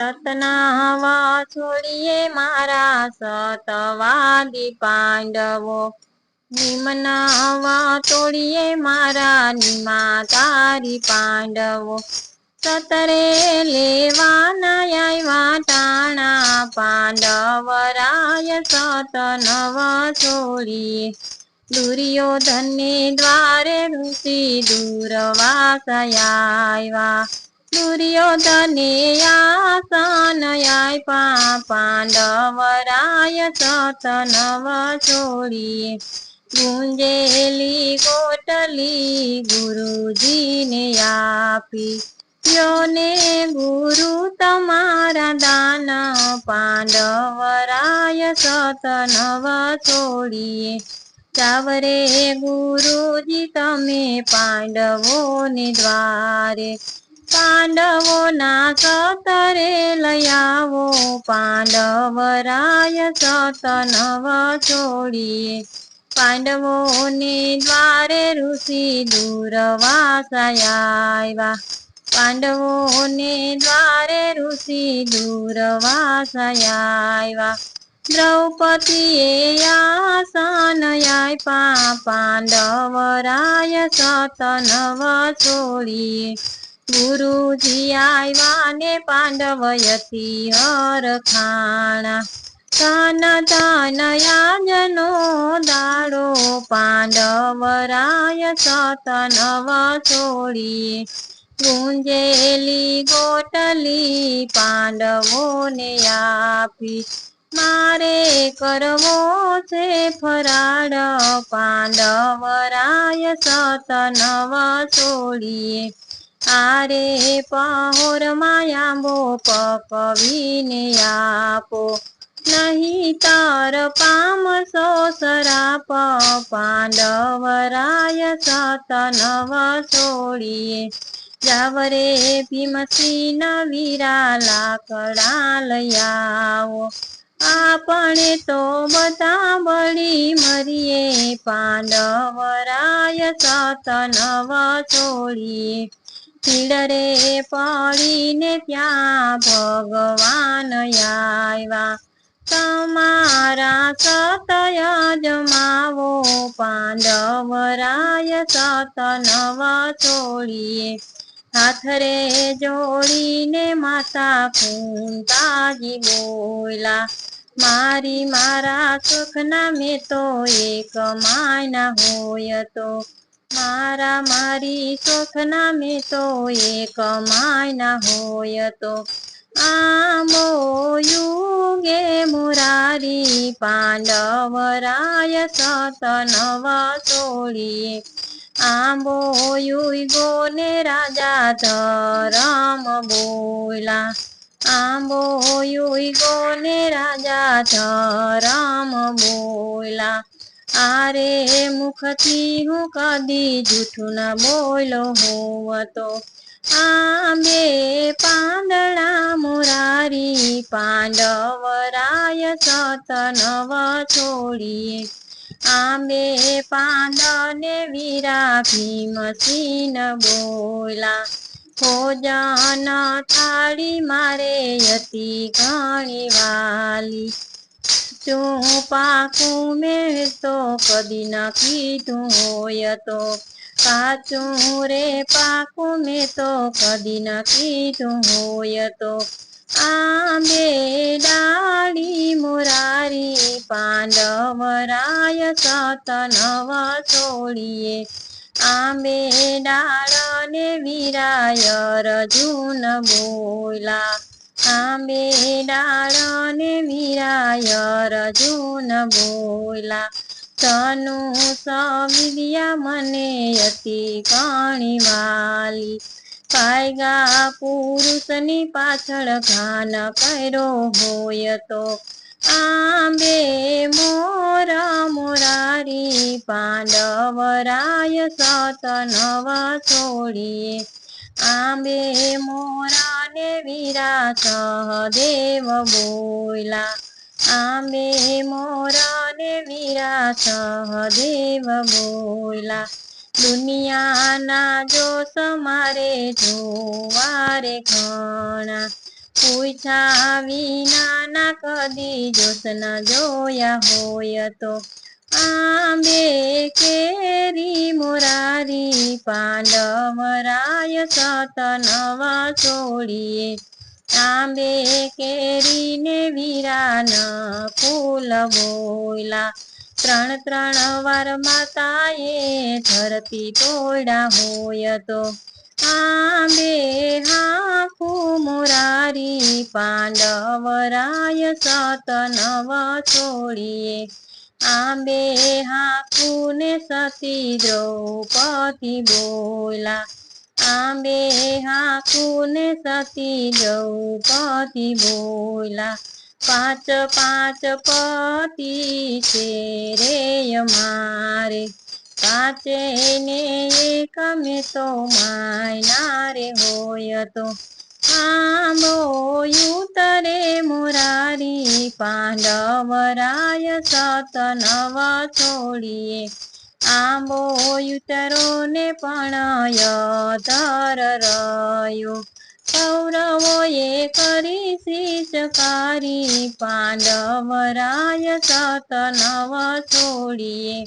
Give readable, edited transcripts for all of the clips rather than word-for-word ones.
સતનાવા છોડીએ મારા સતવાદી પાંડવો, નિમનાવા તોડીએ મારા નિમા તારી પાંડવો, સતરે લેવાના આવ્યા ટાણા પાંડવરાય સત નવ છોડીએ, દુર્યોધનને દ્વારે ઋષિ દૂરવાસયા આવ્યા, દુર્યોધને આસન આપ્યા પાંડવરાય સત નવ છોડીએ, ગુંજેલી કોટલી ગુરુજીને આપી, યોને ગુરુ તમારા દાન પાંડવરાય સત નવ છોડીએ, ચાવરે ગુરુજી તમે પાંડવોને દ્વારે, પાંડવોના સતરે લઈ આવો પાંડવરાય સત નવ છોડીએ, પાંડવોને દ્વારે ઋષિ દૂરવાસયા આવ્યા, પાંડવોને દ્વારે ઋષિ દૂરવાસયા આવ્યા, દ્રૌપદીએ આસન આપ્યા પાંડવરાય સત નવ છોડીએ, ગુરુજી આવ્યા ને પાંડવયતી હરખાણા, ધન ધન યાજનો દાડો પાંડવરાય સત નવ છોડીએ, ગુંજેલી ગોટલી પાંડવોને આપી, મારે કરવો છે ફરાળ પાંડવરાય સત નવ છોડીએ, આરે પહોર માયાંબો પકવીને આપો, નહીતર પામશો સરાપ પાંડવરાય સત નવ છોડીએ, જાવરે ભીમસિંહ વીરા લાકડા લઈ આવો, આપણે તો બધા બળી મરીએ પાંડવરાય સત નવ છોડીએ, ખીડરે પડીને ત્યાં ભગવાન આવ્યા, તમારા સતય જમાવો પાંડવરાય સત નવ છોડીએ, હાથ રે જોડીને માતા કુંતાજી બોલા, મારી મારા સુખના મેં તો એક માયના હોય તો, મારા મારી સુખના મેં તો એક માયના હોય તો, આંબો યુગે મુરારી પાંડવરાય સત નવ છોડીએ, આંબો યુગો ને રાજા ધરમ બોલા, આંબો યુગો ને રાજા ધરમ બોલા, આરે મુખથી હું કદી જૂઠું ન બોલો હોવતો, આંબે પાંદડા મુરારી પાંડવરાય સત નવ છોડીએ, આંબે પાંદને વીરા ભીમસિંહ બોલા, ભોજન થાળી મારે અતિ ઘણી વાલી, શું પાકું મેં તો કદી ન કીધું હોય તો, કાચું રે પાકું મેં તો કદી ન કીધું હોય તો, આંબે ડાળી મુરારી પાંડવરાય સત નવ છોડીએ, આંબે ડાળ ને વીરાય અર્જુન બોલા, આંબે ડાળ ને વીરાય અર્જુન બોલા, ધનુષ વિદ્યા મને અતિ ઘણી વાલી, કાયગા પુરુષની પાછળ ઘાન કર્યો હોય તો, આંબે મોર મુરારી પાંડવરાય સત નવ છોડીએ, આંબે મોરા ને વીરા સહદેવ બોલા, આંબે મોરા ને વીરા સહદેવ બોલા, દુનિયાના જોશ મારે જોવારે ઘણા, પૂછ્યા વિના ના કદી જોસન જોયા હોય તો આંબે કેરી મોરારી પાંડવરાય સત નવા છોડીએ આંબે કેરીને વીરાન ફૂલ બોયલા ત્રણ વાર માતાએ ધરતી તોડ્યા હોય તો આંબે હાકું મોરારી પાંડવરાય સત નવ છોડીએ આંબે હાકું ને સતી દ્રૌપદી બોલા આંબે હાકું ને સતી દ્રૌપદી બોલા પાંચ પતિ છે રે અમારે પાંચે ને એક મેં તો માયના રે હોય તો આંબોયું તરે મોરારી પાંડવરાય સત નવ છોડીએ આંબોયું તરો ને પણ ધર રહ્યો કૌરવોએ કરી શિષકારી પાંડવરાય સત નવ છોડીએ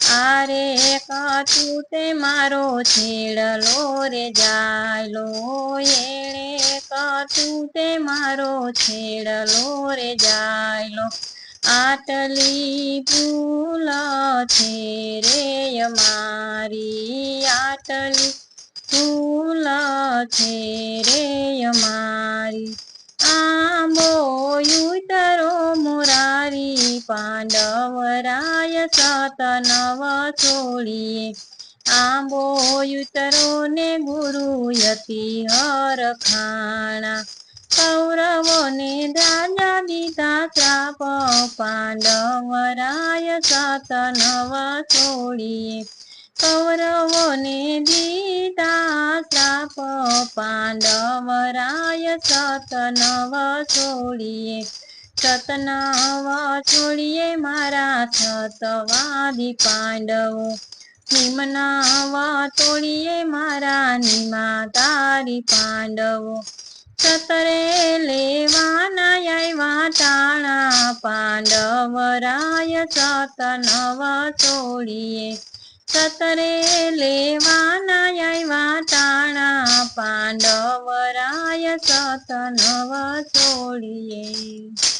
આરે કાતું તે મારો છેડલો રે જાયલો એણે કાતું તે મારો છેડલો રે જાયલો આટલી ભૂલ છે રે અમારી આટલી ભૂલ છે રે અમારી આંબોયું તરો મોરારી પાંડવરાય સત નવ છોડીએ આંબોયું તરો ને ગુરુ યતિ હરખાણા કૌરવોને રાજા દીધા શ્રાપ પાંડવરાય સત નવ છોડીએ કૌરવોને દીધા શ્રાપ પાંડવરાય સત નવ છોડીએ સતનવ છોડીએ મારા સતવાદી પાંડવો નિમનવ તોડીએ મારા નિમાતારી પાંડવો સતરે લેવાના આવ્યા ટાણા પાંડવરાય સત નવ છોડીએ સતરે લેવાના આવ્યા ટાણા પાંડવરાય સત નવ છોડીએ।